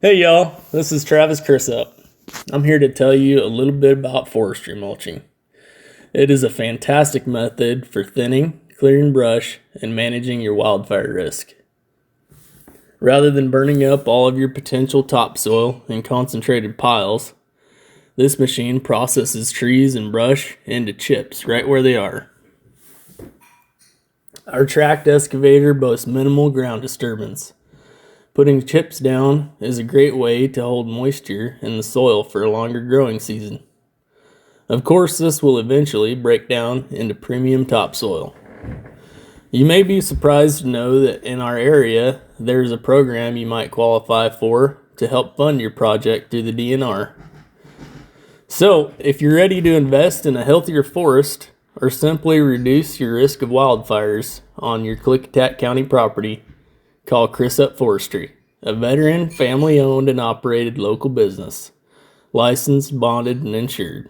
Hey y'all, this is Travis Crissup. I'm here to tell you a little bit about forestry mulching. It is a fantastic method for thinning, clearing brush, and managing your wildfire risk. Rather than burning up all of your potential topsoil in concentrated piles, this machine processes trees and brush into chips right where they are. Our tracked excavator boasts minimal ground disturbance. Putting chips down is a great way to hold moisture in the soil for a longer growing season. Of course, this will eventually break down into premium topsoil. You may be surprised to know that in our area, there's a program you might qualify for to help fund your project through the DNR. So, if you're ready to invest in a healthier forest or simply reduce your risk of wildfires on your Klickitat County property, call Crissup Forestry, a veteran, family-owned and operated local business, licensed, bonded, and insured.